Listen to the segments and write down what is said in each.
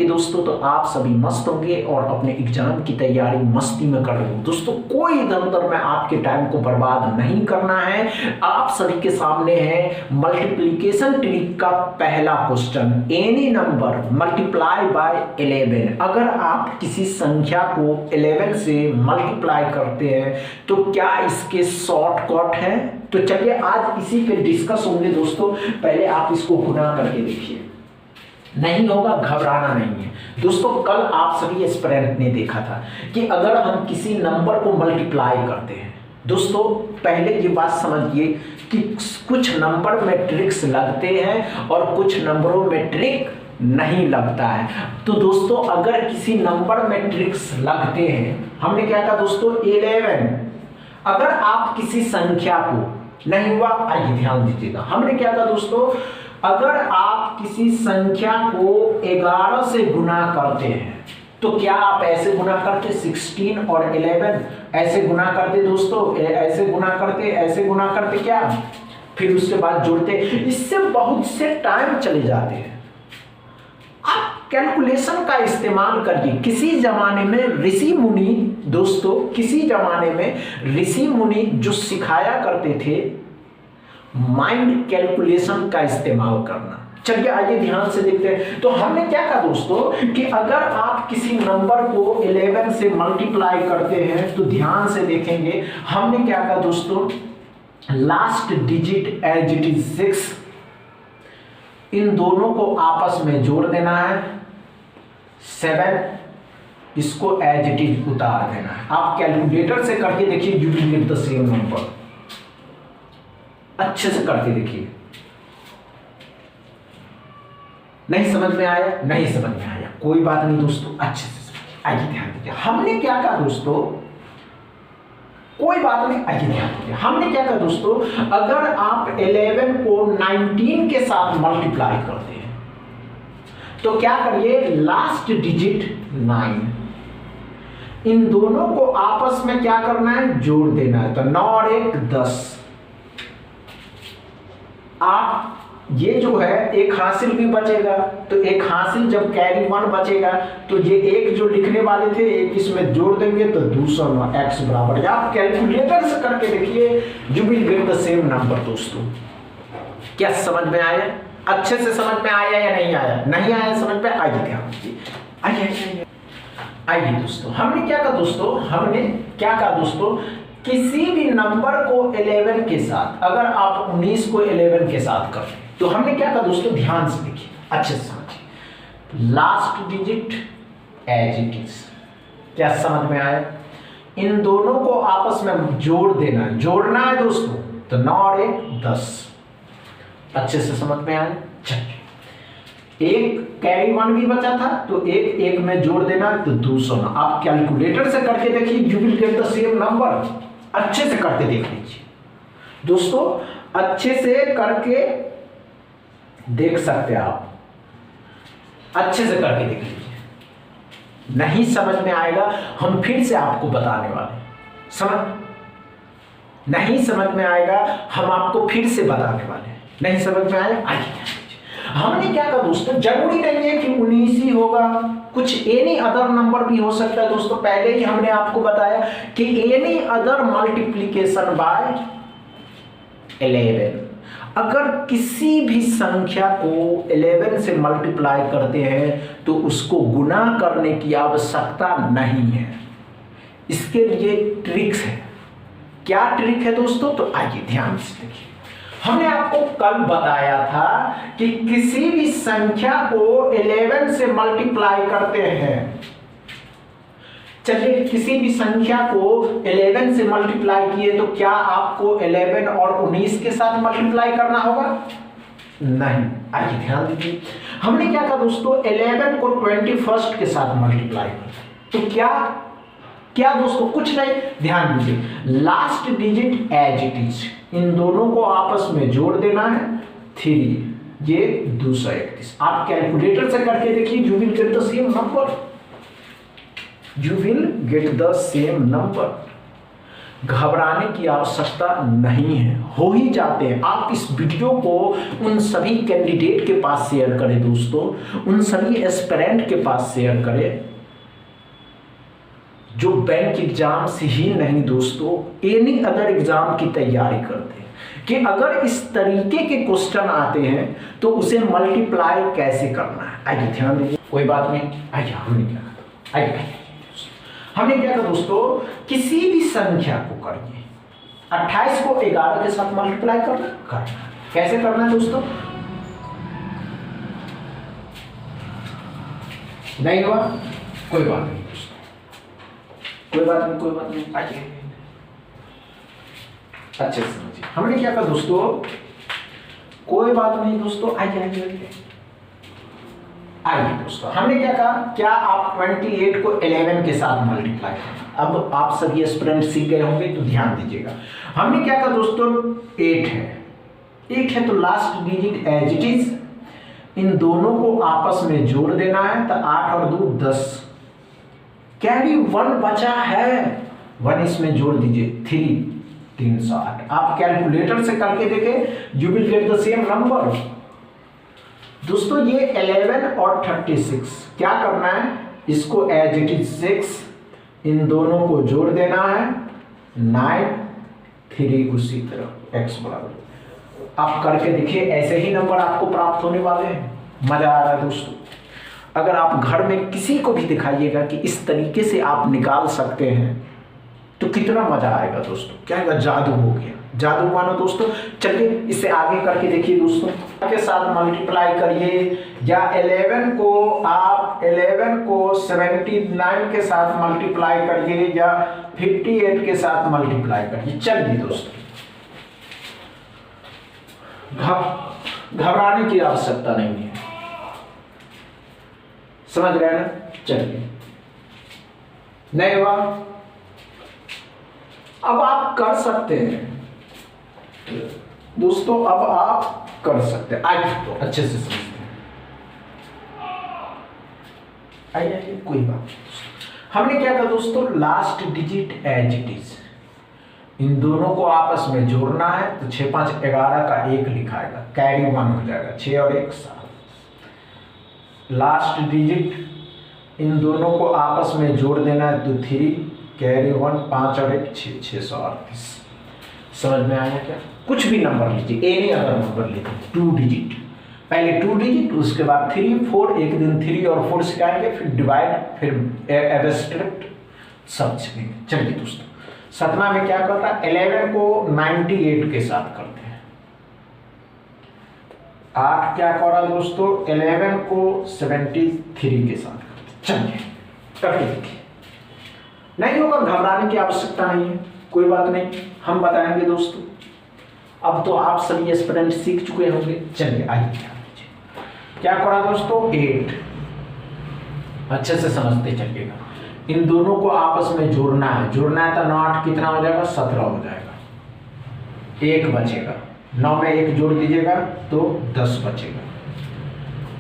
दोस्तों, तो आप सभी मस्त होंगे और अपने एग्जाम की तैयारी मस्ती में कर रहे हो। दोस्तों कोई इधर उधर में आपके टाइम को बर्बाद नहीं करना है। आप सभी के सामने है मल्टीप्लिकेशन ट्रिक का पहला question. Any number multiply by 11। अगर आप किसी संख्या को 11 से मल्टीप्लाई करते हैं तो क्या इसके शॉर्टकट है? तो चलिए आज इसी पे डिस्कस होंगे दोस्तों। पहले आप इसको गुना करके देखिए, नहीं होगा घबराना नहीं है दोस्तों। कल आप सभी एस्पिरेंट ने देखा था कि अगर हम किसी नंबर को मल्टीप्लाई करते हैं दोस्तों, पहले ये बात समझिए कि कुछ नंबर में ट्रिक्स लगते हैं और कुछ नंबरों में ट्रिक नहीं लगता है। तो दोस्तों अगर किसी नंबर में ट्रिक्स लगते हैं, हमने क्या कहा दोस्तों 11। अगर आप किसी संख्या को, नहीं हुआ, आइए ध्यान दीजिएगा, हमने क्या कहा दोस्तों, अगर आप किसी संख्या को 11 से गुना करते हैं तो क्या आप ऐसे गुना करते 16 और 11 ऐसे गुना करते दोस्तों, ऐसे गुना करते, ऐसे गुना करते क्या, फिर उसके बाद जोड़ते, इससे बहुत से टाइम चले जाते हैं। आप कैलकुलेशन का इस्तेमाल करिए। किसी जमाने में ऋषि मुनि दोस्तों, किसी जमाने में ऋषि मुनि जो सिखाया करते थे माइंड कैलकुलेशन का इस्तेमाल करना। चलिए आइए ध्यान से देखते हैं। तो हमने क्या कहा दोस्तों कि अगर आप किसी नंबर को 11 से मल्टीप्लाई करते हैं तो ध्यान से देखेंगे, हमने क्या कहा दोस्तों, last digit as it is 6, इन दोनों को आपस में जोड़ देना है 7, इसको एज इट इज उतार देना है। आप कैलकुलेटर से करके देखिए, you will get the same number. अच्छे से करके देखिए। नहीं समझ में आया? नहीं समझ में आया, कोई बात नहीं दोस्तों, अच्छे से समझिए। आइए ध्यान दीजिए, हमने क्या कहा दोस्तों, कोई बात नहीं, आइए ध्यान दीजिए, हमने क्या कहा दोस्तों, अगर आप 11 को 19 के साथ मल्टीप्लाई करते हैं तो क्या करिए, लास्ट डिजिट 9, इन दोनों को आपस में क्या करना है, जोड़ देना है। तो 9 और 1 10। आप ये जो है एक हासिल भी बचेगा, तो एक हासिल जब कैरी 1 बचेगा तो ये एक जो लिखने वाले थे एक इसमें जोड़ देंगे तो दूसरा x बराबर। आप कैलकुलेटर से करके देखिए, you will get the same number. दोस्तों क्या समझ में आया? अच्छे से समझ में आया या नहीं आया? नहीं आया समझ में? आइए ध्यान दीजिए, आइए आइए दोस्तों, हमने क्या कहा दोस्तों, हमने क्या कहा दोस्तों, किसी भी नंबर को 11 के साथ, अगर आप 19 को 11 के साथ करें तो हमने क्या कहा दोस्तों, ध्यान से देखिए, अच्छे से समझिए, last digit as it is. क्या समझ में आया? इन दोनों को आपस में जोड़ देना है, जोड़ना है दोस्तों। तो 9 और 1 10। अच्छे से समझ में आया? चलिए, एक कैरी 1 भी बचा था तो एक में जोड़ देना तो दूसरा। आप कैलकुलेटर से करके देखिए, you will get the same number. अच्छे से करके देख लीजिए दोस्तों, अच्छे से करके देख सकते हैं आप, अच्छे से करके देख लीजिए। नहीं समझ में आएगा हम फिर से आपको बताने वाले, समझ नहीं समझ में आएगा हम आपको फिर से बताने वाले। नहीं समझ में आया? आइए, हमने क्या कहा दोस्तों, जरूरी नहीं है कि 19 ही होगा, कुछ एनी अदर नंबर भी हो सकता है दोस्तों। पहले ही हमने आपको बताया कि एनी अदर मल्टीप्लिकेशन बाय 11। अगर किसी भी संख्या को 11 से मल्टीप्लाई करते हैं तो उसको गुना करने की आवश्यकता नहीं है। इसके लिए ट्रिक्स है। क्या ट्रिक है दोस्तों? तो आइए ध्यान से देखिए, हमने आपको कल बताया था कि किसी भी संख्या को 11 से मल्टीप्लाई करते हैं। चलिए, किसी भी संख्या को 11 से मल्टीप्लाई किए तो क्या आपको 11 और 19 के साथ मल्टीप्लाई करना होगा? नहीं। आइए ध्यान दीजिए, हमने क्या कहा दोस्तों, 11 को 21 के साथ मल्टीप्लाई करते तो क्या दोस्तों, कुछ नहीं, ध्यान दीजिए, last digit as it is, इन दोनों को आपस में जोड़ देना है 3, ये दूसरा 31। आप कैलकुलेटर से करके देखिए, you will get the same number, you will get the same number. घबराने की आवश्यकता नहीं है, हो ही जाते हैं। आप इस वीडियो को उन सभी कैंडिडेट के पास शेयर करें दोस्तों, उन सभी एस्पिरेंट के पास शेयर करें जो बैंक एग्जाम से ही नहीं दोस्तों एनी अदर एग्जाम की तैयारी करते हैं, कि अगर इस तरीके के क्वेश्चन आते हैं तो उसे मल्टीप्लाई कैसे करना है। आइए ध्यान दीजिए, कोई बात नहीं। आइए हमने क्या कहा, आइए हमने क्या कहा दोस्तों, किसी भी संख्या को करिए 28 को 11 के साथ मल्टीप्लाई करना। कैसे करना है दोस्तों, नहीं हुआ कोई बात नहीं दोस्तों, कोई बात नहीं। आइए अच्छे से समझिए, हमने क्या कहा दोस्तों, कोई बात नहीं दोस्तों। आइए दोस्तों, हमने क्या कहा, क्या आप 28 को 11 के साथ मल्टीप्लाई करना। अब आप सभी एस्पिरेंट सीख गए होंगे तो ध्यान दीजिएगा। हमने क्या कहा दोस्तों, 8 है तो last digit as it is, इन दोनों को आपस में जोड़ देना है, तो 8 और 2 10, कैरी 1 बचा है, 1 इसमें जोड़ दीजिए, 308। आप कैलकुलेटर से करके देखें, you will get the same number. दोस्तों ये 11 और 36 क्या करना है, इसको एज इट इज 6, इन दोनों को जोड़ देना है, 9, 3 उसी तरह x बराबर। आप करके देखिए, ऐसे ही नंबर आपको प्राप्त होने वाले हैं। मजा आ रहा है दोस्तों। अगर आप घर में किसी को भी दिखाइएगा कि इस तरीके से आप निकाल सकते हैं तो कितना मजा आएगा दोस्तों, क्या जादू हो गया, जादू मानो दोस्तों। चलिए इसे आगे करके देखिए दोस्तों, के साथ मल्टीप्लाई करिए, या 11 को 79 के साथ मल्टीप्लाई करिए, या 58 के साथ मल्टीप्लाई करिए। चलिए दोस्तों, घबराने की आवश्यकता नहीं है, समझ रहे ना। चलिए, नहीं हुआ, अब आप कर सकते हैं दोस्तों, अब आप कर सकते हैं। आइए तो अच्छे से समझते हैं, आइए कोई बात नहीं। हमने क्या कहा दोस्तों, last digit as it is, इन दोनों को आपस में जोड़ना है, तो 6 5 11 का 1 लिखाएगा, कैरी 1 हो जाएगा, 6 और 1 7। लास्ट डिजिट इन दोनों को आपस में जोड़ देना है, तो 3, कैरी 1, 5 और 1 6, 638। समझ में आया क्या। कुछ भी नंबर लीजिए, एनी अदर नंबर लीजिए, 2 डिजिट, पहले 2 डिजिट, उसके बाद 3 4, एक दिन 3 और 4 सिखाएंगे, फिर डिवाइड, फिर एब्स्ट्रैक्ट सब सीखेंगे। चलिए दोस्तों, 7वां में क्या करता है, 11 को 98 के साथ करते हैं। 8 क्या करा दोस्तों, 11 को 73 के साथ करते हैं। चलिए करके देखिए, नहीं होगा घबराने की आवश्यकता नहीं है, कोई बात नहीं, हम बताएंगे दोस्तों। अब तो आप सभी एस्पिरेंट सीख चुके होंगे। चलिए आइए ध्यान दीजिए, क्या करा दोस्तों, 8, अच्छे से समझते चलिएगा। इन दोनों को आपस में जोड़ना है, तो 9 8 कितना हो जाएगा, 17 हो जाएगा, 1 बचेगा, 9 में 1 जोड़ दीजिएगा तो 10 बचेगा।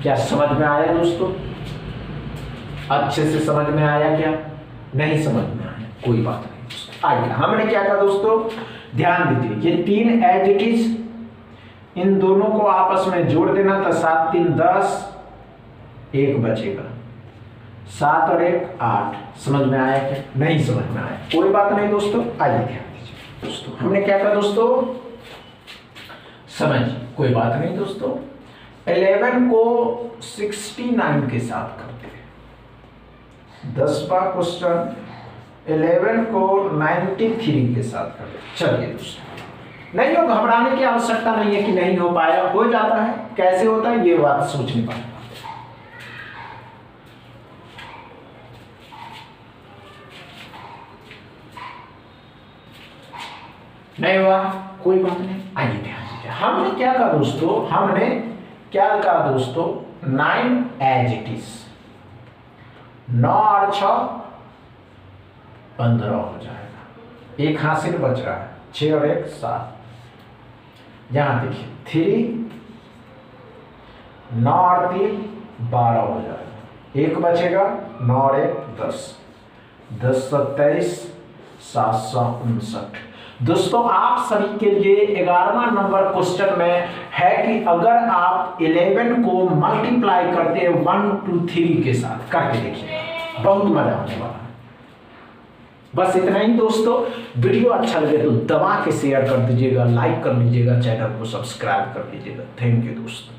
क्या समझ में आया दोस्तों, अच्छे से समझ में आया क्या, नहीं समझ में आया कोई बात नहीं। आइए हमने क्या कहा दोस्तों, ध्यान दीजिए, ये 3 एज इट इज, इन दोनों को आपस में जोड़ देना, तो 7 3 10, 1 बचेगा, 7 और 1 8। समझ में आया क्या, नहीं समझ में आया कोई बात नहीं दोस्तों। आइए ध्यान दीजिए दोस्तों, हमने क्या कहा दोस्तों, समझिए कोई बात नहीं दोस्तों। 11 को 69 के साथ करते हैं, 10वां क्वेश्चन 11 को 93 के साथ करते हैं। चलिए दोस्तों, नहीं हो, घबराने की आवश्यकता नहीं है कि नहीं हो पाया, हो जाता है। कैसे होता है ये बात सोचने पाए, नहीं हुआ कोई बात नहीं। आइए ध्यान दीजिए, हमने क्या कहा दोस्तों, हमने क्या कहा दोस्तों, 9 एज इट इज, 9 और 6 15 हो जाएगा, 1 हासिल बच रहा है, 6 और 1 7। यहां देखिए 3, 9 और 3 12 हो जाएगा, 1 बचेगा, 9 और 1 10, 10 27, 759। दोस्तों आप सभी के लिए 11वां नंबर क्वेश्चन में है कि अगर आप 11 को मल्टीप्लाई करते हैं 1 2 3 के साथ, करके देखिए, बहुत मजा आने वाला है। बस इतना ही दोस्तों, वीडियो अच्छा लगे तो दबा के शेयर कर दीजिएगा, लाइक कर लीजिएगा, चैनल को सब्सक्राइब कर लीजिएगा। थैंक यू दोस्तों।